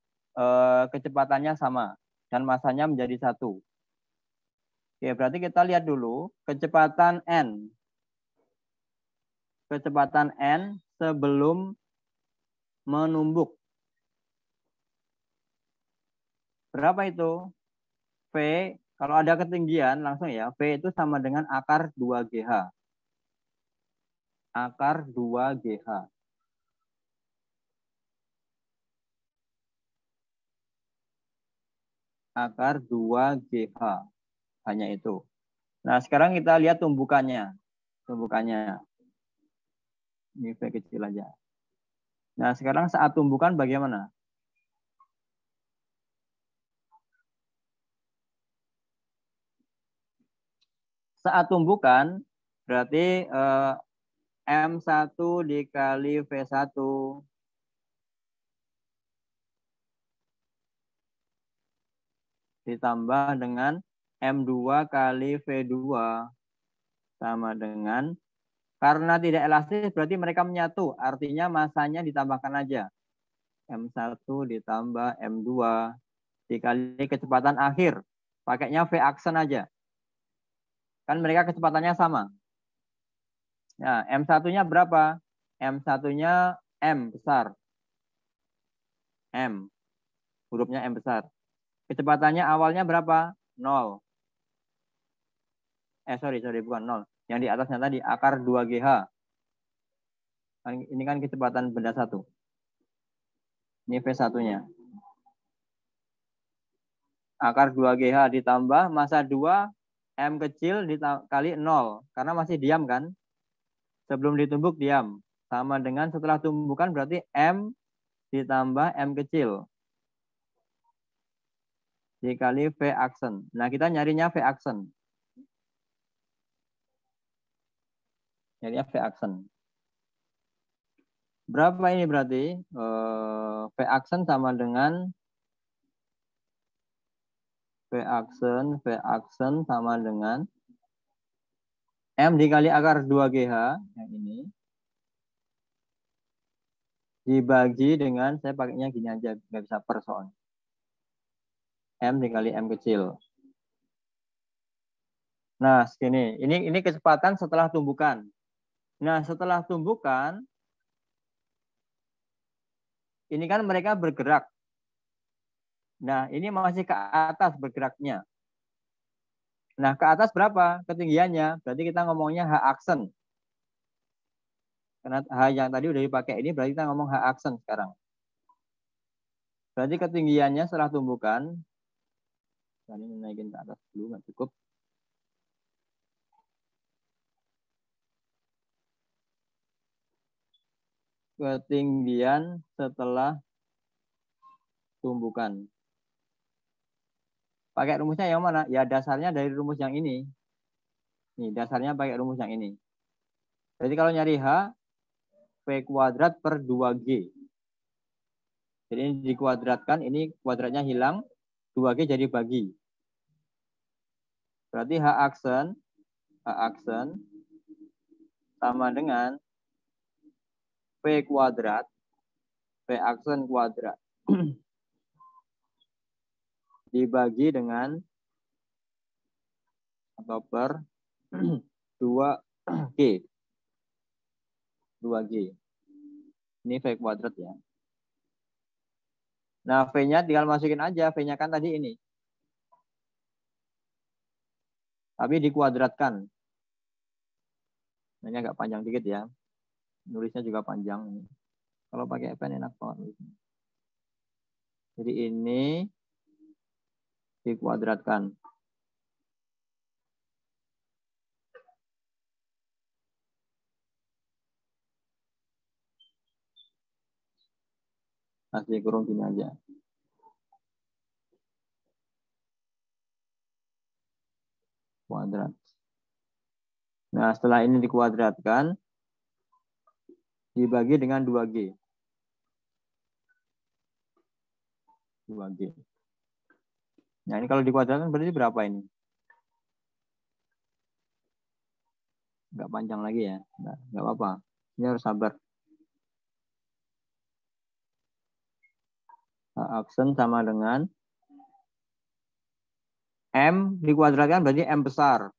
kecepatannya sama dan masanya menjadi satu. Oke, berarti kita lihat dulu kecepatan N. Kecepatan N sebelum menumbuk. Berapa itu? V, kalau ada ketinggian langsung ya, V itu sama dengan akar 2GH. Akar 2GH. Akar 2GH. Hanya itu. Nah, sekarang kita lihat tumbukannya. Tumbukannya. Ini V kecil aja. Nah, sekarang saat tumbukan bagaimana? Saat tumbukan berarti M1 dikali V1 ditambah dengan M2 kali V2 sama dengan, karena tidak elastis berarti mereka menyatu, artinya masanya ditambahkan aja. M1 ditambah M2 dikali kecepatan akhir, pakainya V aksen aja. Kan mereka kecepatannya sama. Nah, M1-nya berapa? M1-nya M besar. M. Hurufnya M besar. Kecepatannya awalnya berapa? 0. Sorry, bukan 0. Yang di atasnya tadi, akar 2GH. Ini kan kecepatan benda satu. Ini V1-nya. Akar 2GH ditambah massa 2, M kecil dikali 0. Karena masih diam kan? Sebelum ditumbuk diam. Sama dengan setelah tumbukan berarti M ditambah M kecil. Dikali V aksen. Nah, kita nyarinya V aksen. Nyarinya V aksen. Berapa ini berarti? V aksen sama dengan V aksen sama dengan M dikali akar 2GH yang ini dibagi dengan, saya pakainya gini aja, nggak bisa per soalnya. M dikali M kecil. Nah, segini. Ini kecepatan setelah tumbukan. Nah, setelah tumbukan, ini kan mereka bergerak. Nah, ini masih ke atas bergeraknya. Nah, ke atas berapa ketinggiannya? Berarti kita ngomongnya H aksen. Karena H yang tadi udah dipakai ini, berarti kita ngomong H aksen sekarang. Berarti ketinggiannya setelah tumbukan, ini naikin ke atas dulu, nggak cukup. Ketinggian setelah tumbukan. Pakai rumusnya yang mana? Ya dasarnya dari rumus yang ini. Nih, dasarnya pakai rumus yang ini. Jadi kalau nyari H, V kuadrat per 2G. Jadi ini dikuadratkan, ini kuadratnya hilang, 2G jadi bagi. Berarti H aksen sama dengan V kuadrat, V aksen kuadrat. Dibagi dengan atau per 2G. 2G. Ini V kuadrat ya. Nah, V-nya tinggal masukin aja. V-nya kan tadi ini. Tapi dikuadratkan. Ini agak panjang dikit ya. Nulisnya juga panjang. Kalau pakai pen enak banget. Jadi ini dikuadratkan. Kasih kurung gini aja. Kuadrat. Nah, setelah ini dikuadratkan, dibagi dengan 2G. 2G. Nah, ini kalau dikuadratkan berarti berapa ini? Nggak panjang lagi ya. Nggak apa-apa. Ini harus sabar. Aksen sama dengan M dikuadratkan berarti M besar.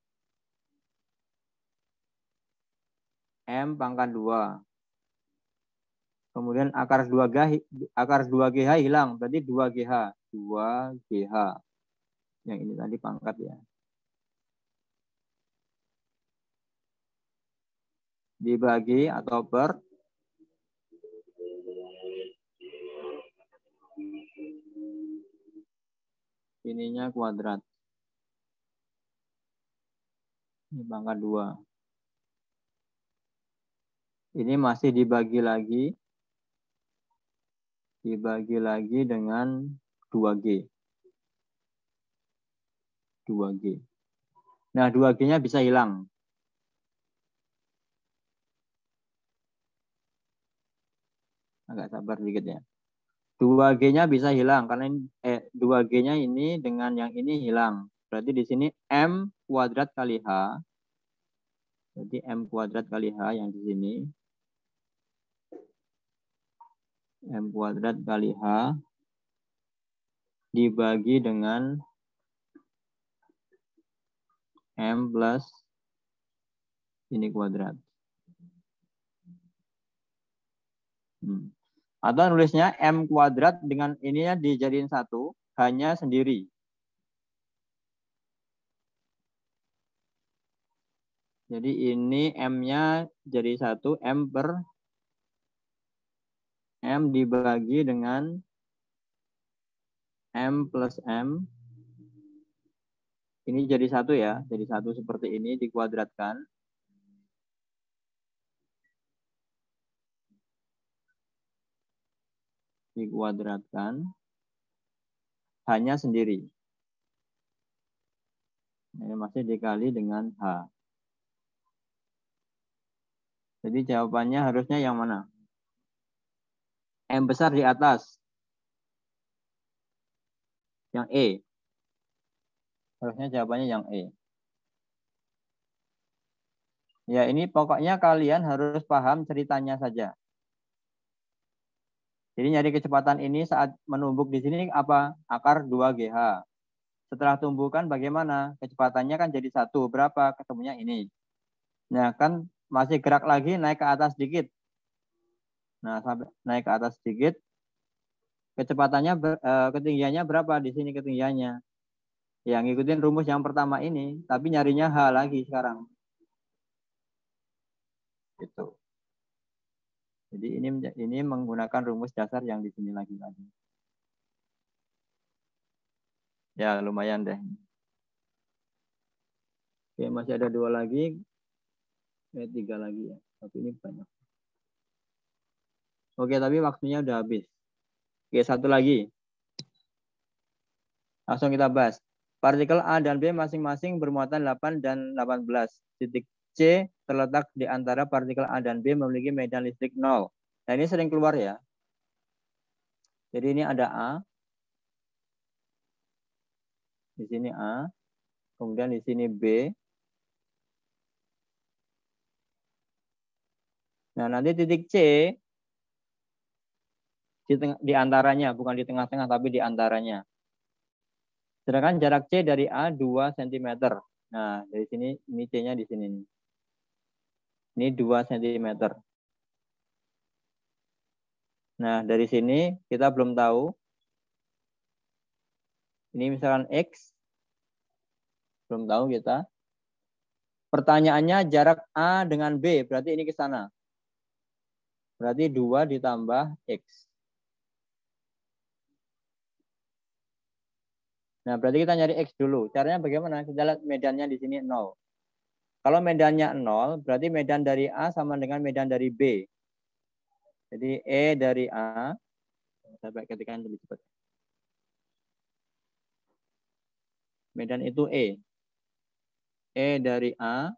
M pangkat 2. Kemudian akar 2GH hilang. Berarti 2GH. 2GH. Yang ini tadi pangkat ya. Dibagi atau per. Ininya kuadrat. Ini pangkat 2. Ini masih dibagi lagi. Dibagi lagi dengan 2G. 2G. Nah, 2G-nya bisa hilang. Agak sabar dikit ya. 2G-nya bisa hilang karena 2G-nya ini dengan yang ini hilang. Berarti di sini M kuadrat kali H. Jadi M kuadrat kali H yang di sini. M kuadrat kali H dibagi dengan M plus ini kuadrat. Atau nulisnya M kuadrat dengan ininya dijadiin 1, hanya sendiri. Jadi ini M-nya jadi 1, M per M dibagi dengan M plus M. Ini jadi 1 ya, jadi 1 seperti ini dikuadratkan. Dikuadratkan hanya sendiri. Ini masih dikali dengan H. Jadi jawabannya harusnya yang mana? M besar di atas. Yang E. Harusnya jawabannya yang E. Ya, ini pokoknya kalian harus paham ceritanya saja. Jadi nyari kecepatan ini saat menumbuk di sini apa? Akar 2GH. Setelah tumbukan bagaimana? Kecepatannya kan jadi 1. Berapa? Ketemunya ini. Nah, kan masih gerak lagi naik ke atas sedikit. Nah, sampai naik ke atas sedikit. Kecepatannya ketinggiannya berapa di sini ketinggiannya? Ya, ngikutin rumus yang pertama ini, tapi nyarinya H lagi sekarang. Gitu. Jadi ini menggunakan rumus dasar yang di sini lagi. Ya, lumayan deh. Oke, masih ada 2 lagi. 3 lagi ya. Tapi ini banyak. Oke, tapi waktunya udah habis. Oke, 1 lagi. Langsung kita bahas. Partikel A dan B masing-masing bermuatan 8 dan 18. Titik C terletak di antara partikel A dan B memiliki medan listrik 0. Nah, ini sering keluar ya. Jadi ini ada A. Di sini A. Kemudian di sini B. Nah, nanti titik C di antaranya, bukan di tengah-tengah, tapi di antaranya. Sedangkan jarak C dari A 2 cm. Nah, dari sini, ini C-nya di sini. Ini 2 cm. Nah, dari sini kita belum tahu. Ini misalkan X. Belum tahu kita. Pertanyaannya jarak A dengan B, berarti ini ke sana. Berarti 2 ditambah X. Nah, berarti kita nyari X dulu. Caranya bagaimana? Kita lihat medannya di sini 0. Kalau medannya 0, berarti medan dari A sama dengan medan dari B. Jadi E dari A Saya ketikkan lebih cepat. Medan itu E. E dari A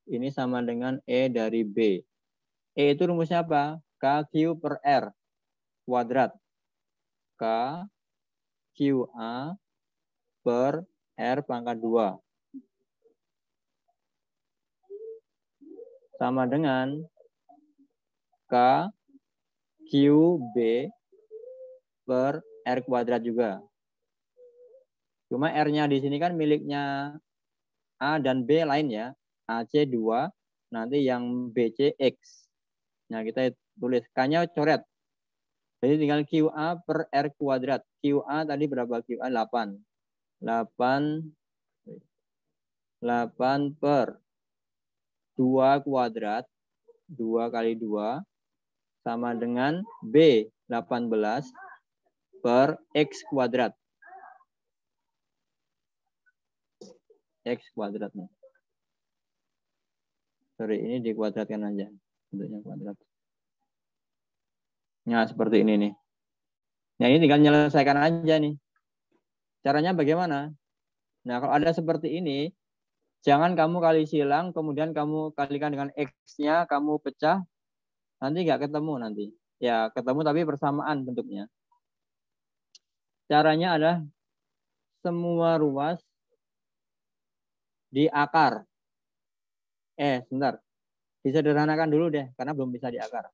ini sama dengan E dari B. E itu rumusnya apa? KQ per R kuadrat. KQA per R pangkat 2. Sama dengan KQB per R kuadrat juga. Cuma R-nya di sini kan miliknya A dan B lain ya. AC 2, nanti yang BC X. Nah, kita tulis. K-nya coret. Jadi tinggal QA per R kuadrat. QA tadi berapa? QA 8. 8 per 2 kuadrat. 2 kali 2. Sama dengan B 18 per X kuadrat. X kuadratnya. Sorry, ini dikuadratkan aja. Bentuknya kuadrat. Nah, seperti ini nih. Nah, ini tinggal menyelesaikan aja nih. Caranya bagaimana? Nah, kalau ada seperti ini, jangan kamu kali silang, kemudian kamu kalikan dengan X-nya, kamu pecah, nanti nggak ketemu nanti. Ya, ketemu tapi bersamaan bentuknya. Caranya adalah semua ruas di akar. Sebentar. Disederhanakan dulu deh, karena belum bisa di akar.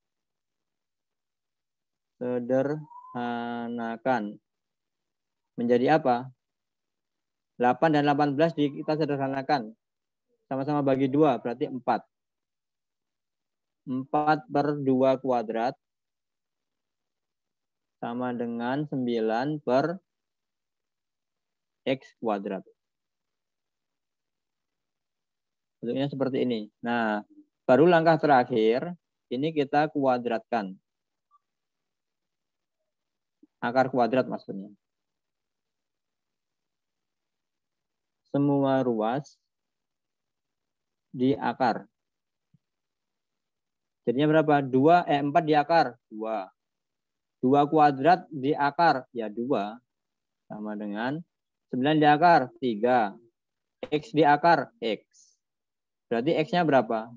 Sederhanakan. Menjadi apa? 8 dan 18 kita sederhanakan. Sama-sama bagi 2, berarti 4. 4 per 2 kuadrat sama dengan 9 per X kuadrat. Bentuknya seperti ini. Nah, baru langkah terakhir, ini kita kuadratkan. Akar kuadrat maksudnya. Semua ruas di akar. Jadinya berapa? 4 di akar. 2. 2 kuadrat di akar. Ya 2. Sama dengan 9 di akar. 3. X di akar. X. Berarti X-nya berapa?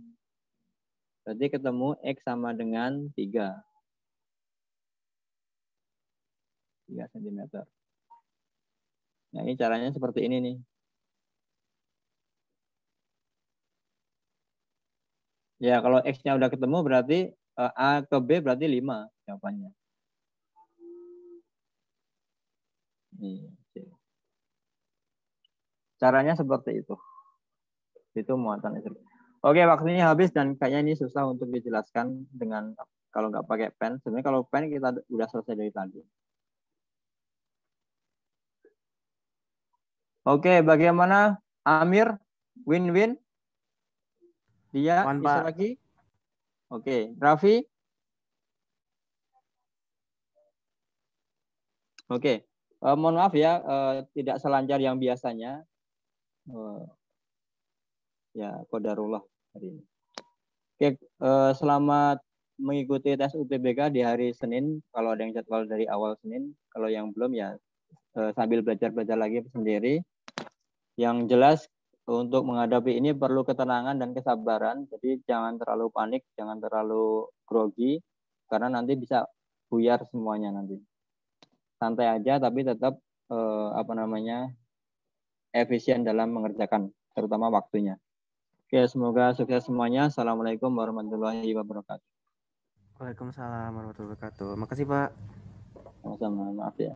Berarti ketemu X sama dengan 3. 3 cm. Nah, ini caranya seperti ini nih. Ya, kalau X-nya udah ketemu berarti A ke B berarti 5 jawabannya. Caranya seperti itu. Itu muatan listrik. Oke, waktunya habis dan kayaknya ini susah untuk dijelaskan dengan kalau nggak pakai pen. Sebenarnya kalau pen kita udah selesai dari tadi. Oke, bagaimana Amir? Win-win? Dia bisa lagi? Oke, Raffi? Oke, mohon maaf ya, tidak selancar yang biasanya. Ya, qadarullah hari ini. Oke, selamat mengikuti tes UTBK di hari Senin. Kalau ada yang jadwal dari awal Senin, kalau yang belum ya sambil belajar-belajar lagi sendiri. Yang jelas untuk menghadapi ini perlu ketenangan dan kesabaran. Jadi jangan terlalu panik, jangan terlalu grogi, karena nanti bisa buyar semuanya nanti. Santai aja, tapi tetap efisien dalam mengerjakan, terutama waktunya. Oke, semoga sukses semuanya. Assalamualaikum warahmatullahi wabarakatuh. Waalaikumsalam warahmatullahi wabarakatuh. Makasih, Pak. Sama-sama, maaf ya.